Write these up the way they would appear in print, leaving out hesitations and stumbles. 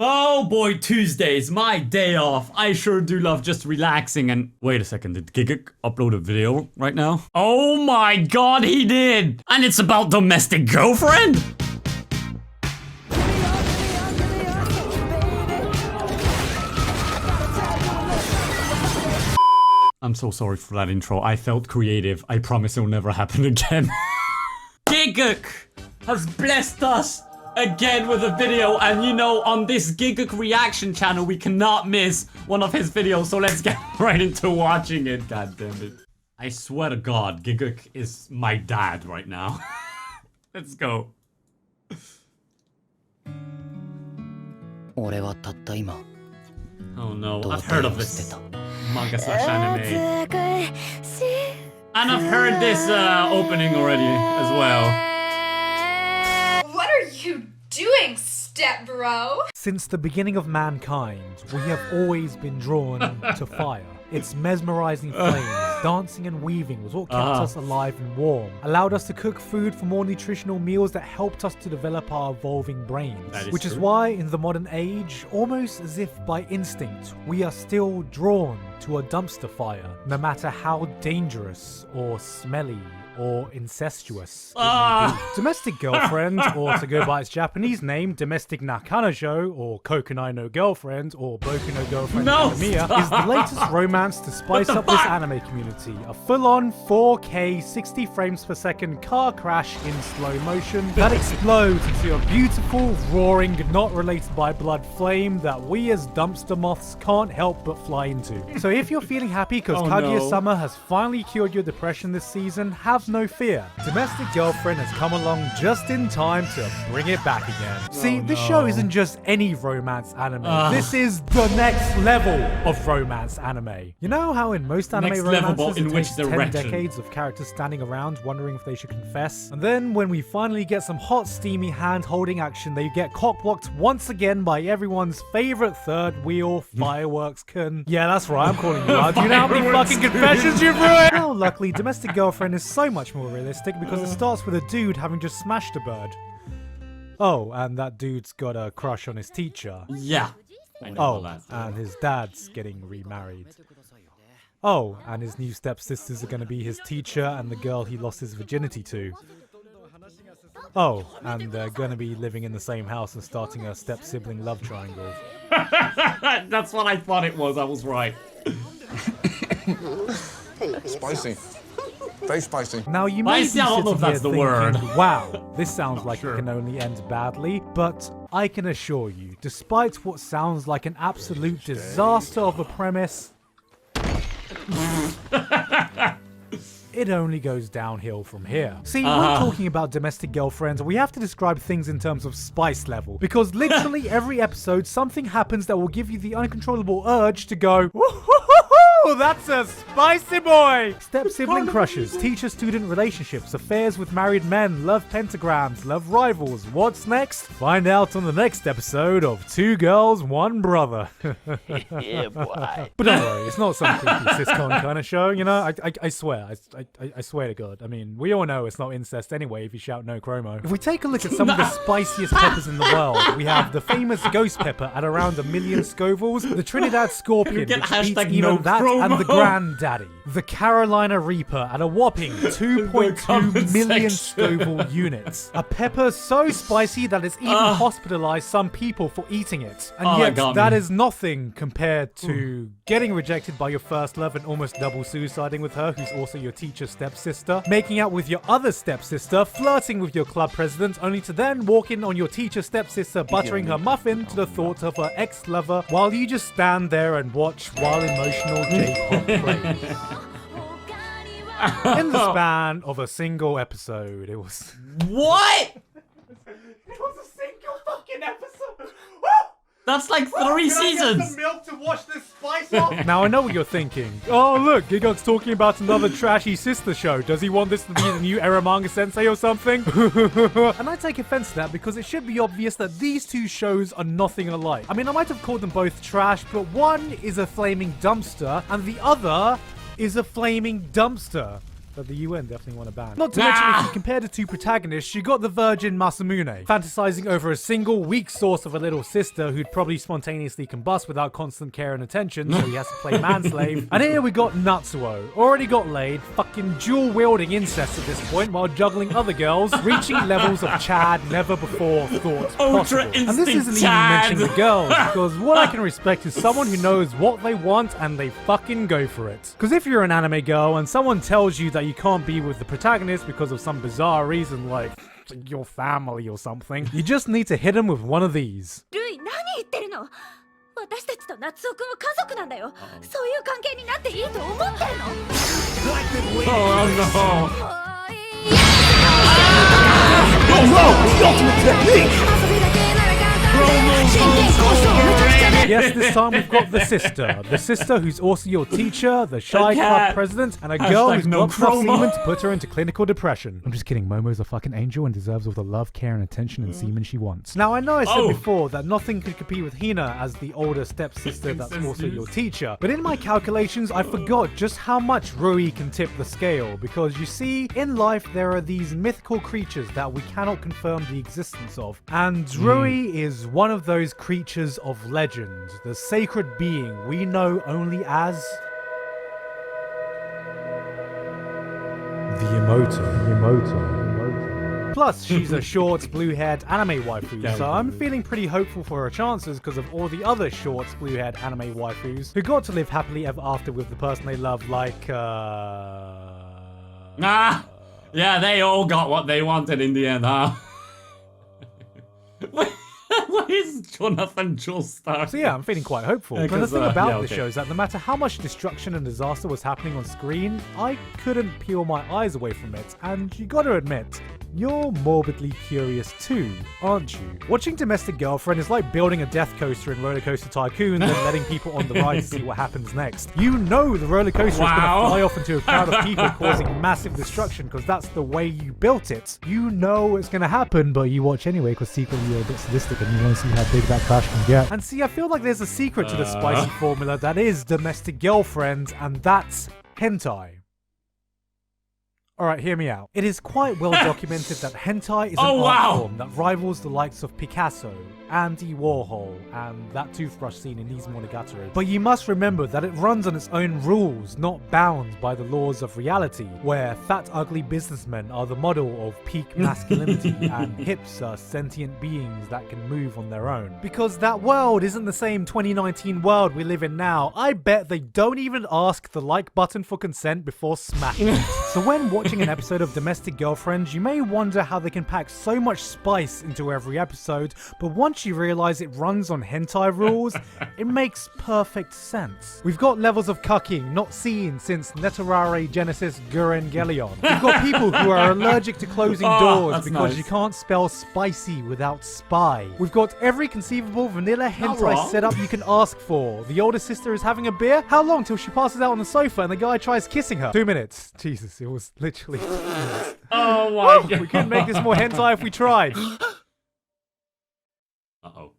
Oh boy, Tuesdays, my day off. I sure do love just relaxing and... Wait a second, did GIGGUK upload a video right now? Oh my god, he did! And it's about domestic girlfriend? I'm so sorry for that intro. I felt creative. I promise it will never happen again. GIGGUK has blessed us again with a video, and you know, on this GIGGUK reaction channel, we cannot miss one of his videos, so let's get right into watching it. God damn it. I swear to God, GIGGUK is my dad right now. Let's go. Oh no, I've heard of this manga slash anime. And I've heard this opening already as well. What are you doing, step bro? Since the beginning of mankind, we have always been drawn to fire. Its mesmerizing flames, dancing and weaving was what kept us alive and warm, allowed us to cook food for more nutritional meals that helped us to develop our evolving brains. Which is why, in the modern age, almost as if by instinct, we are still drawn to a dumpster fire, no matter how dangerous or smelly or incestuous it may be. Domestic Girlfriend, or to go by its Japanese name, Domestic Nakanojo, or Kokonai no Girlfriend, or Boku no Girlfriend Academia, is the latest romance to spice up this anime community. A full-on 4K 60 frames per second car crash in slow motion that explodes into a beautiful, roaring, not related by blood flame that we as dumpster moths can't help but fly into. So if you're feeling happy because Kaguya-sama has finally cured your depression this season, have no fear. Domestic Girlfriend has come along just in time to bring it back again. See, this show isn't just any romance anime. This is the next level of romance anime. You know how in most anime romances it takes 10 decades of characters standing around wondering if they should confess? And then when we finally get some hot, steamy hand-holding action, they get cock-blocked once again by everyone's favorite third wheel, Fireworks Kun. Yeah, that's right, I'm calling you out. Do you know how many fucking confessions you've ruined? Well, luckily, Domestic Girlfriend is so much more realistic because it starts with a dude having just smashed a bird. Oh, and that dude's got a crush on his teacher. Yeah. And his dad's getting remarried. Oh, and his new stepsisters are going to be his teacher and the girl he lost his virginity to. Oh, and they're going to be living in the same house and starting a step-sibling love triangle. That's what I thought it was. I was right. Spicy. Very spicy. Now you may be Spicy, I don't know if that's the word. Wow, this sounds like it can only end badly, but I can assure you, despite what sounds like an absolute disaster of a premise, it only goes downhill from here. See, when talking about Domestic Girlfriends, we have to describe things in terms of spice level, because literally every episode something happens that will give you the uncontrollable urge to go, "Woo-hoo-hoo-hoo, that's a spicy boy!" Step-sibling crushes, teacher-student relationships, affairs with married men, love pentagrams, love rivals. What's next? Find out on the next episode of Two Girls, One Brother. Yeah, boy. But don't worry, it's not some creepy sitcom kind of show, you know? I swear, I swear to God. I mean, we all know it's not incest anyway if you shout no chromo. If we take a look at some of the spiciest peppers in the world, we have the famous ghost pepper at around 1 million Scovilles, the Trinidad Scorpion, which beats even that, and the Granddaddy, the Carolina Reaper at a whopping 2.2 million Scoville units. A pepper so spicy that it's even hospitalized some people for eating it. And yet, that is nothing compared to getting rejected by your first love and almost double suiciding with her, who's also your teacher's stepsister, making out with your other stepsister, flirting with your club president, only to then walk in on your teacher's stepsister buttering her muffin to the thought of her ex-lover, while you just stand there and watch while emotional J-pop plays. In the span of a single episode, it was... What? It was a single fucking episode! That's like 3 seasons! Get some milk to wash this spice off? Now I know what you're thinking. Oh look, GIGGUK's talking about another trashy sister show. Does he want this to be the new era manga sensei or something? And I take offense to that because it should be obvious that these two shows are nothing alike. I mean, I might have called them both trash, but one is a flaming dumpster and the other is a flaming dumpster. that the UN definitely want to ban. Not to mention, if you compare the two protagonists, you got the virgin Masamune, fantasizing over a single weak source of a little sister who'd probably spontaneously combust without constant care and attention, so he has to play manslave. And here we got Natsuo, already got laid, fucking dual-wielding incest at this point while juggling other girls, reaching levels of Chad never before thought Ultra possible. And this isn't even Chad. mentioning the girls, because what I can respect is someone who knows what they want and they fucking go for it. Because if you're an anime girl and someone tells you that you can't be with the protagonist because of some bizarre reason like your family or something, you just need to hit them with one of these. ルイ、何言ってるの？私たちと夏夫くんは家族なんだよ。そういう関係になっていいと思ってるの？ Oh no! Yes, this time we've got the sister. The sister who's also your teacher, the shy club president, and a girl who's no got enough chroma. semen to put her into clinical depression. I'm just kidding, Momo's a fucking angel and deserves all the love, care, and attention and semen she wants. Now, I know I said before that nothing could compete with Hina as the older stepsister that's also your teacher, but in my calculations, I forgot just how much Rui can tip the scale, because you see, in life there are these mythical creatures that we cannot confirm the existence of, and Rui is one of those creatures of legend. The sacred being we know only as the Emoto. Plus, she's a short, blue-haired anime waifu, so I'm feeling pretty hopeful for her chances because of all the other short, blue-haired anime waifus who got to live happily ever after with the person they love, like, Yeah, they all got what they wanted in the end, huh? What is Jonathan Joestar? So yeah, I'm feeling quite hopeful. Yeah, But the thing about the okay. show is that no matter how much destruction and disaster was happening on screen, I couldn't peel my eyes away from it. And you gotta admit, you're morbidly curious too, aren't you? Watching Domestic Girlfriend is like building a death coaster in Roller Coaster Tycoon and then letting people on the ride to see what happens next. You know the roller coaster is gonna fly off into a crowd of people causing massive destruction because that's the way you built it. You know it's gonna happen, but you watch anyway because secretly you're a bit sadistic and you want to see how big that crash can get. And see, I feel like there's a secret to the spicy formula that is Domestic Girlfriend, and that's hentai. Alright, hear me out. It is quite well documented that hentai is an art form that rivals the likes of Picasso, Andy Warhol, and that toothbrush scene in These Monogatari. But you must remember that it runs on its own rules, not bound by the laws of reality, where fat ugly businessmen are the model of peak masculinity and hips are sentient beings that can move on their own. Because that world isn't the same 2019 world we live in now. I bet they don't even ask the like button for consent before smacking it. So when watching an episode of Domestic Girlfriend, you may wonder how they can pack so much spice into every episode, but once you realize it runs on hentai rules, it makes perfect sense. We've got levels of cucking not seen since Netarare Genesis Gurengelion. We've got people who are allergic to closing doors because you can't spell spicy without spy. We've got every conceivable vanilla hentai setup you can ask for. The older sister is having a beer. How long till she passes out on the sofa and the guy tries kissing her? 2 minutes. Jesus, it was literally 2 minutes. Oh my god. We couldn't make this more hentai if we tried. Uh-oh.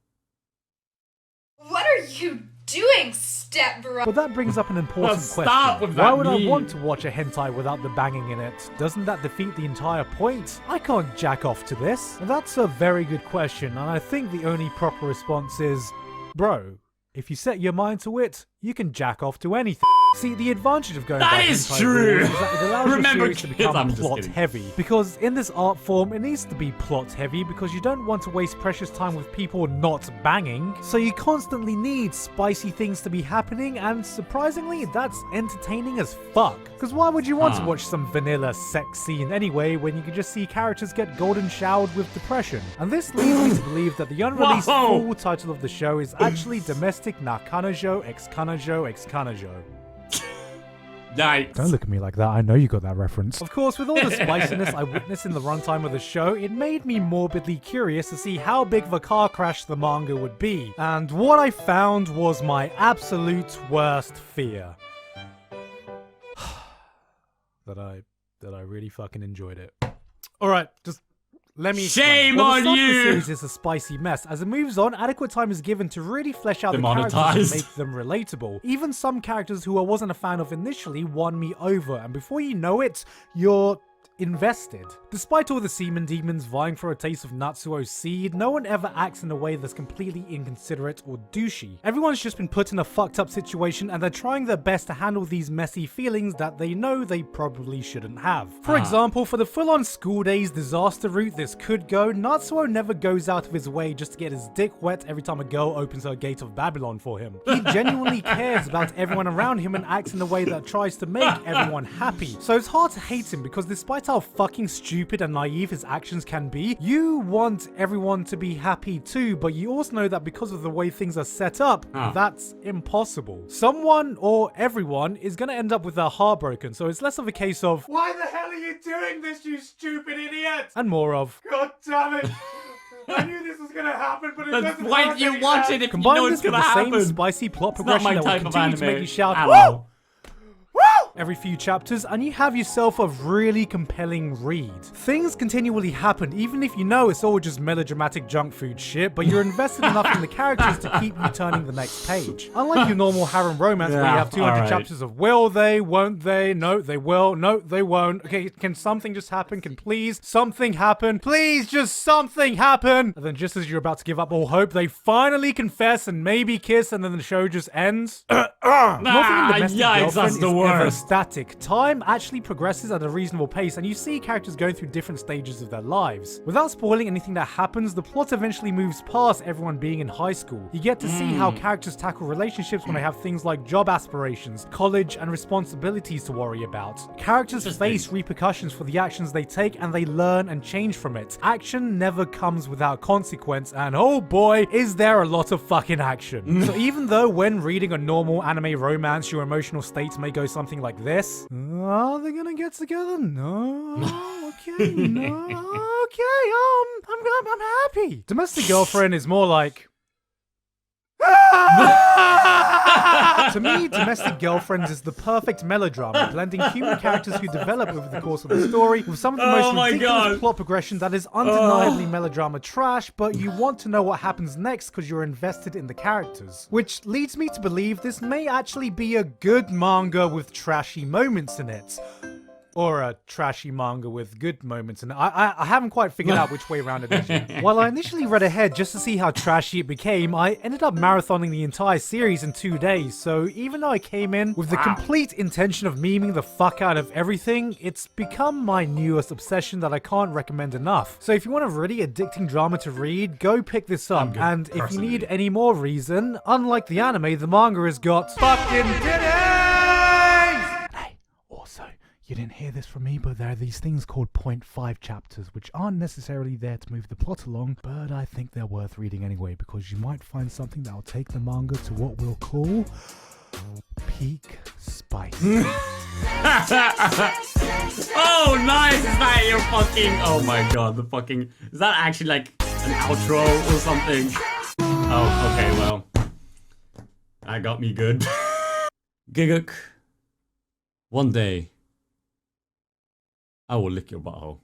What are you doing, step bro? But that brings up an important stop question. with that Why would I meme. want to watch a hentai without the banging in it? Doesn't that defeat the entire point? I can't jack off to this. That's a very good question, and I think the only proper response is, bro, if you set your mind to it, you can jack off to anything. See, the advantage of going by is hentai true. rules is that it allows Remember, your series to kids, become I'm just plot kidding. heavy. Because in this art form, it needs to be plot heavy because you don't want to waste precious time with people not banging. So you constantly need spicy things to be happening, and surprisingly, that's entertaining as fuck. Because why would you want to watch some vanilla sex scene anyway when you can just see characters get golden showered with depression? And this leads me to believe that the unreleased full title of the show is actually Domestic na Kanajo x Kanajo x Kanajo. Yikes. Don't look at me like that, I know you got that reference. Of course, with all the spiciness I witnessed in the runtime of the show, it made me morbidly curious to see how big of a car crash the manga would be. And what I found was my absolute worst fear. that I really fucking enjoyed it. Alright, just Let me Shame explain. While on the start of the you! series is a spicy mess. As it moves on, adequate time is given to really flesh out the characters Demonetized. and make them relatable. Even some characters who I wasn't a fan of initially won me over, and before you know it, you're invested. Despite all the semen demons vying for a taste of Natsuo's seed, no one ever acts in a way that's completely inconsiderate or douchey. Everyone's just been put in a fucked up situation and they're trying their best to handle these messy feelings that they know they probably shouldn't have. For example, for the full-on school days disaster route this could go, Natsuo never goes out of his way just to get his dick wet every time a girl opens her gate of Babylon for him. He genuinely cares about everyone around him and acts in a way that tries to make everyone happy. So it's hard to hate him because despite how fucking stupid and naive his actions can be, you want everyone to be happy too, but you also know that because of the way things are set up, that's impossible. Someone or everyone is gonna end up with their heart broken, so it's less of a case of why the hell are you doing this, you stupid idiot? And more of god damn it. I knew this was gonna happen, but it doesn't. Why do you watch it if you Combine know this it's with gonna the happen? same spicy plot It's not progression my that will type of continue to anime. make you shout Hello. every few chapters, and you have yourself a really compelling read. Things continually happen, even if you know it's all just melodramatic junk food shit, but you're invested enough in the characters to keep you turning the next page. Unlike your normal harem romance where you have 200 alright. chapters of will they, won't they, no, they will, no, they won't. Okay, can something just happen? Can please something happen? Please just something happen! And then just as you're about to give up all hope, they finally confess and maybe kiss, and then the show just ends. Nothing in Domestic yikes, Girlfriend that's the is ever worst. static. Time actually progresses at a reasonable pace, and you see characters going through different stages of their lives. Without spoiling anything that happens, the plot eventually moves past everyone being in high school. You get to see how characters tackle relationships when they have things like job aspirations, college, and responsibilities to worry about. Characters face repercussions for the actions they take, and they learn and change from it. Action never comes without consequence, and oh boy, is there a lot of fucking action. So even though when reading a normal anime romance, your emotional state may go something like this. Are they gonna get together? No. Okay. No. Okay. I'm happy. Domestic Girlfriend is more like. To me, Domestic Girlfriends is the perfect melodrama, blending human characters who develop over the course of the story with some of the most ridiculous plot progression that is undeniably melodrama trash, but you want to know what happens next because you're invested in the characters. Which leads me to believe this may actually be a good manga with trashy moments in it. Or a trashy manga with good moments, and I haven't quite figured out which way around it is yet. While I initially read ahead just to see how trashy it became, I ended up marathoning the entire series in 2 days, so even though I came in with the complete intention of memeing the fuck out of everything, it's become my newest obsession that I can't recommend enough. So if you want a really addicting drama to read, go pick this up, and if you need any more reason, unlike the anime, the manga has got fucking titties! Hey, also, you didn't hear this from me, but there are these things called 0.5 chapters, which aren't necessarily there to move the plot along, but I think they're worth reading anyway, because you might find something that'll take the manga to what we'll call peak spice. Oh, nice! Is that your fucking... Oh my god, the fucking... Is that actually like an outro or something? Oh, okay, well. That got me good. GIGGUK. One day, I will lick your butthole.